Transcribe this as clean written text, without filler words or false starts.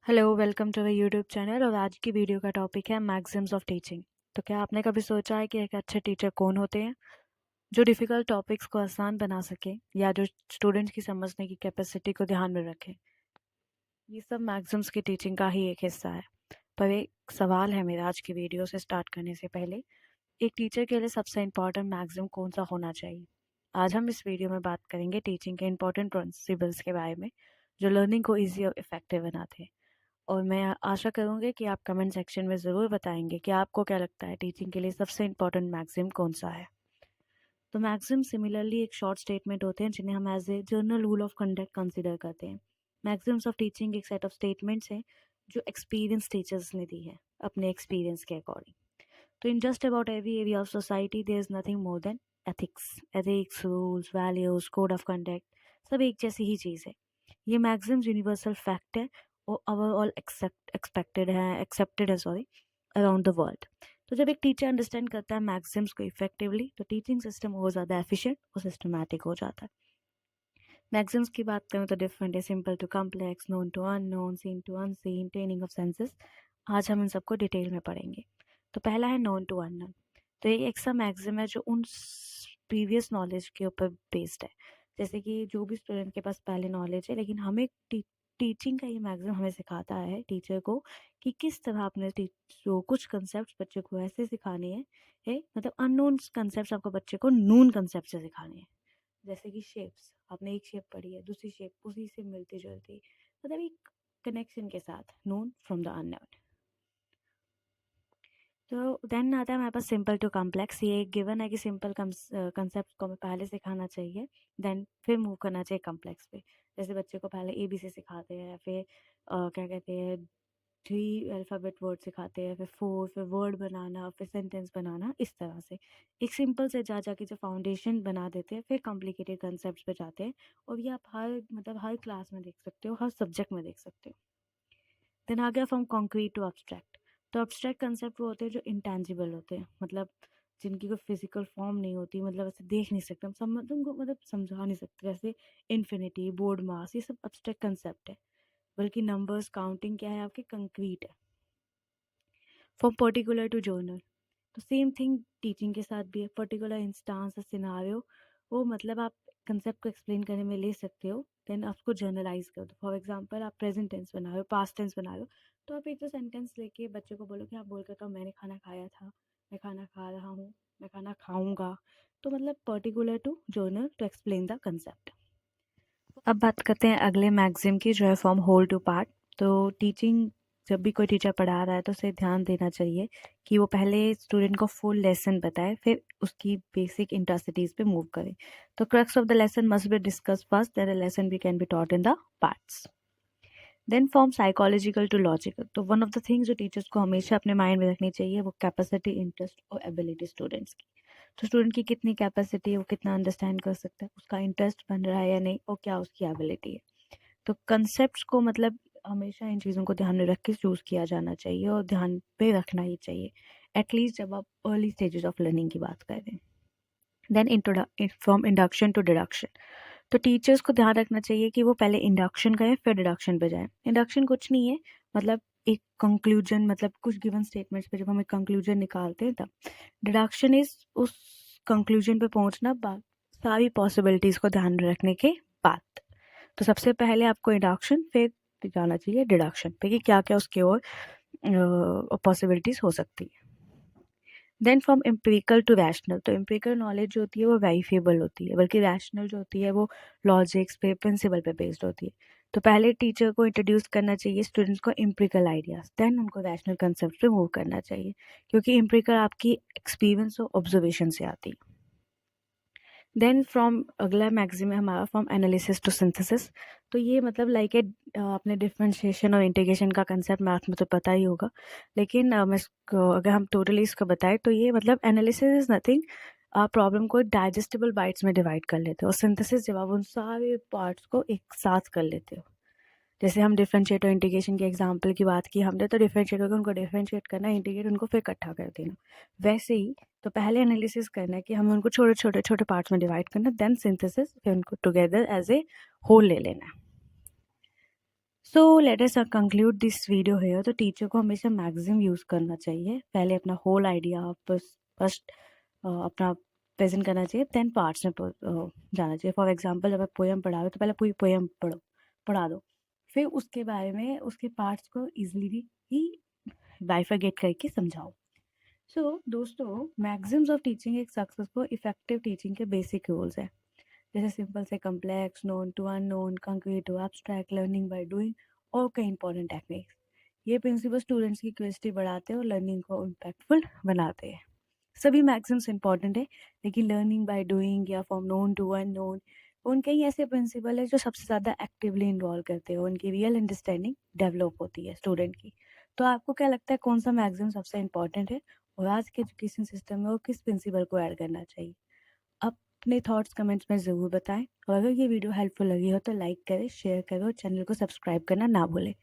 Hello, welcome to our YouTube channel. और आज की वीडियो का टॉपिक है मैक्सिम्स ऑफ टीचिंग। तो क्या आपने कभी सोचा है कि एक अच्छे टीचर कौन होते हैं जो डिफ़िकल्ट टॉपिक्स को आसान बना सके या जो स्टूडेंट्स की समझने की कैपेसिटी को ध्यान में रखे? ये सब मैक्सिम्स की टीचिंग का ही एक हिस्सा है। पर एक सवाल है मेरा आज की वीडियो से स्टार्ट करने से पहले, एक टीचर के लिए सबसे इम्पॉर्टेंट मैक्सिम कौन सा होना चाहिए? आज हम इस वीडियो में बात करेंगे टीचिंग के इम्पॉर्टेंट प्रिंसिपल्स के बारे में जो लर्निंग को ईजी और इफेक्टिव बनाते हैं। और मैं आशा करूँगी कि आप कमेंट सेक्शन में ज़रूर बताएंगे कि आपको क्या लगता है टीचिंग के लिए सबसे इम्पोर्टेंट मैक्सिम कौन सा है। तो मैक्सिम सिमिलरली एक शॉर्ट स्टेटमेंट होते हैं जिन्हें हम as a general rule of conduct consider करते हैं। मैक्सिम्स ऑफ टीचिंग एक सेट ऑफ स्टेटमेंट्स हैं जो एक्सपीरियंस टीचर्स ने दी है अपने एक्सपीरियंस के अकॉर्डिंग। तो in just about every area of society there is nothing more than ethics rules values code of conduct, सब एक जैसी ही चीज़ है। ये मैक्सिम्स यूनिवर्सल फैक्ट है और ओवरऑल एक्सेप्टेड है अराउंड द वर्ल्ड। तो जब एक टीचर अंडरस्टैंड करता है मैक्सिम्स को इफेक्टिवली तो टीचिंग सिस्टम और ज़्यादा एफिशिएंट और सिस्टमैटिक हो जाता है। मैक्सिम्स की बात करूँ तो डिफरेंट है, simple to complex, known to unknown, seen to unseen, training of senses. आज हम इन सबको डिटेल में पढ़ेंगे। तो पहला है नोन टू अननोन। तो ये एक ऐसा मैक्सिम है जो उन प्रीवियस नॉलेज के ऊपर बेस्ड है। जैसे कि जो भी स्टूडेंट के पास पहले नॉलेज है, लेकिन हमें टीचिंग का ये मैक्सिम हमें सिखाता है टीचर को कि किस तरह अपने जो कुछ कंसेप्ट बच्चे को ऐसे सिखाने हैं, मतलब अननोन कंसेप्ट आपको बच्चे को नून कंसेप्ट से सिखाने हैं। जैसे कि शेप्स, आपने एक शेप पढ़ी है, दूसरी शेप उसी से मिलती जुलती, मतलब एक कनेक्शन के साथ, नोन फ्रॉम द अननोन। तो देन आता है हमारे पास सिंपल टू कॉम्प्लेक्स। ये एक गिवन है कि सिंपल कंसेप्ट को हमें पहले सिखाना चाहिए, देन फिर मूव करना चाहिए कॉम्प्लेक्स पे। जैसे बच्चे को पहले ABC सिखाते हैं, फिर क्या कहते हैं 3 अल्फ़ाबेट वर्ड सिखाते हैं, फिर 4, फिर वर्ड बनाना, फिर सेंटेंस बनाना, इस तरह से। एक सिंपल से जा के जो फाउंडेशन बना देते हैं, फिर कॉम्प्लिकेटेड कंसेप्ट्स पे जाते हैं। और ये आप हर क्लास में देख सकते हो, हर सब्जेक्ट में देख सकते हो। देन आ गया फ्रॉम कॉन्क्रीट टू अब्स्ट्रैक्ट। तो अब्स्ट्रैक्ट कंसेप्ट वो होते हैं जो इंटेंजिबल होते हैं, मतलब जिनकी कोई फिजिकल फॉर्म नहीं होती, मतलब ऐसे देख नहीं सकते हम, तुमको मतलब समझा नहीं सकते। जैसे इन्फिनिटी, बोर्ड मास, ये सब अब्स्ट्रैक्ट कंसेप्ट है। बल्कि नंबर्स काउंटिंग क्या है आपकी, कंक्रीट है। फ्रॉम पर्टिकुलर टू जर्नल, तो सेम थिंग टीचिंग के साथ भी है। पर्टिकुलर इंस्टांस सिनारियो, वो मतलब आप कंसेप्ट को एक्सप्लेन करने में ले सकते हो, देन आपको जर्नलाइज कर दो। फॉर एग्जांपल आप प्रेजेंट टेंस बना रहे हो, पास्ट टेंस बना रहे हो, तो आप एक तो सेंटेंस लेके बच्चे को बोलो कि आप बोल कर तो मैंने खाना खाया था, मैं खाना खा रहा हूँ, मैं खाना खाऊंगा। तो मतलब particular to general to explain the concept. अब बात करते हैं अगले मैगज़ीन की, जो है फ्रॉम होल टू पार्ट। तो टीचिंग, जब भी कोई टीचर पढ़ा रहा है तो उसे ध्यान देना चाहिए कि वो पहले स्टूडेंट को फुल लेसन बताए, फिर उसकी बेसिक इंटरसिटीज़ पे मूव करे। तो crux of the lesson must be discuss first, then the lesson भी can be taught in the parts. Then from psychological to logical, तो वन ऑफ द थिंग्स जो टीचर्स को हमेशा अपने माइंड में रखनी चाहिए वो कैपेसिटी, इंटरेस्ट और एबिलिटी स्टूडेंट्स की। तो स्टूडेंट की कितनी कैपेसिटी है, वो कितना अंडरस्टैंड कर सकता है, उसका इंटरेस्ट बन रहा है या नहीं, और क्या उसकी एबिलिटी है। तो कंसेप्ट्स को मतलब हमेशा इन चीज़ों को ध्यान में रख के चूज़ किया जाना चाहिए और ध्यान पे रखना ही चाहिए, एटलीस्ट जब आप अर्ली स्टेजेस ऑफ लर्निंग की बात करें। Then from induction to deduction, तो टीचर्स को ध्यान रखना चाहिए कि वो पहले इंडक्शन करें फिर डिडक्शन पे जाएं। इंडक्शन कुछ नहीं है, मतलब एक कंक्लूजन, मतलब कुछ गिवन स्टेटमेंट्स पे जब हम एक कंक्लूजन निकालते हैं तब। डिडक्शन इज उस कंक्लूजन पे पहुंचना सारी पॉसिबिलिटीज़ को ध्यान में रखने के बाद। तो सबसे पहले आपको इंडक्शन, फिर जाना चाहिए डिडक्शन पे कि क्या क्या उसके और पॉसिबिलिटीज़ हो सकती है। Then from empirical to rational, तो एम्पिरिकल नॉलेज जो होती है वो वेरीफेबल होती है, बल्कि रैशनल जो होती है वो लॉजिक्स पे, प्रिंसिपल पे बेस्ड होती है। तो पहले टीचर को इंट्रोड्यूस करना चाहिए स्टूडेंट्स को एम्पिरिकल आइडियाज, देन उनको रैशनल कंसेप्ट पे मूव करना चाहिए, क्योंकि एम्पिरिकल आपकी एक्सपीरियंस और ऑब्जर्वेशन से आती है। देन फ्रॉम अगला मैगजीन है हमारा फ्रॉम एनालिसिस टू सिंथेसिस। तो ये मतलब लाइक अपने डिफ्रेंशिएशन और इंटीग्रेशन का कंसेप्ट मैथ में तो पता ही होगा, लेकिन मैं इसको अगर हम टोटली इसको बताएं तो ये मतलब एनालिसिस इज नथिंग, आप प्रॉब्लम को डाइजेस्टिबल बाइट्स में डिवाइड कर लेते हो, और सिंथेसिस जब आप उन सारे पार्ट्स को एक साथ कर लेते हो। जैसे हम डिफरेंशिएट और इंटीग्रेशन के एग्जाम्पल की बात की हमने, तो डिफरेंशिएट होकर उनको डिफरेंशिएट करना, इंटीग्रेट उनको फिर इकट्ठा कर देना। वैसे ही तो पहले एनालिसिस करना है कि हमें उनको छोटे छोटे छोटे पार्ट्स में डिवाइड करना, देन सिंथेसिस, फिर उनको टुगेदर एज ए होल ले लेना है। So let us conclude this video है। तो टीचर को हमेशा मैक्सिमम यूज़ करना चाहिए। पहले अपना होल आइडिया फर्स्ट अपना प्रेजेंट करना चाहिए, देन पार्ट्स में जाना चाहिए। फॉर एग्जांपल जब आप पोएम पढ़ा रहे हो तो पहले पूरी पोएम पढ़ा दो, फिर उसके बारे में उसके पार्ट्स को इजीली ही बाइफरगेट करके समझाओ। सो दोस्तों, मैक्सिम्स ऑफ टीचिंग एक सक्सेसफुल इफेक्टिव टीचिंग के बेसिक रूल्स है, जैसे सिंपल से complex, known to unknown, concrete to abstract, learning by doing और कई इंपॉर्टेंट टेक्निक्स। ये प्रिंसिपल स्टूडेंट्स की क्यूरियोसिटी बढ़ाते हैं और लर्निंग को इम्पैक्टफुल बनाते हैं। सभी मैक्सिम्स इंपॉर्टेंट है, लेकिन लर्निंग बाय डूइंग या फ्रॉम नोन टू अननोन, उनके ही ऐसे प्रिंसिपल है जो सबसे ज़्यादा एक्टिवली इन्वॉल्व करते हैं, उनकी रियल अंडरस्टैंडिंग डेवलप होती है स्टूडेंट की। तो आपको क्या लगता है कौन सा मैक्सिम सबसे इंपॉर्टेंट है और आज के एजुकेशन सिस्टम में वो किस प्रिंसिपल को ऐड करना चाहिए? अपने थॉट्स कमेंट्स में ज़रूर बताएं, और अगर ये वीडियो हेल्पफुल लगी हो तो लाइक करें, शेयर करें और चैनल को सब्सक्राइब करना ना भूलें।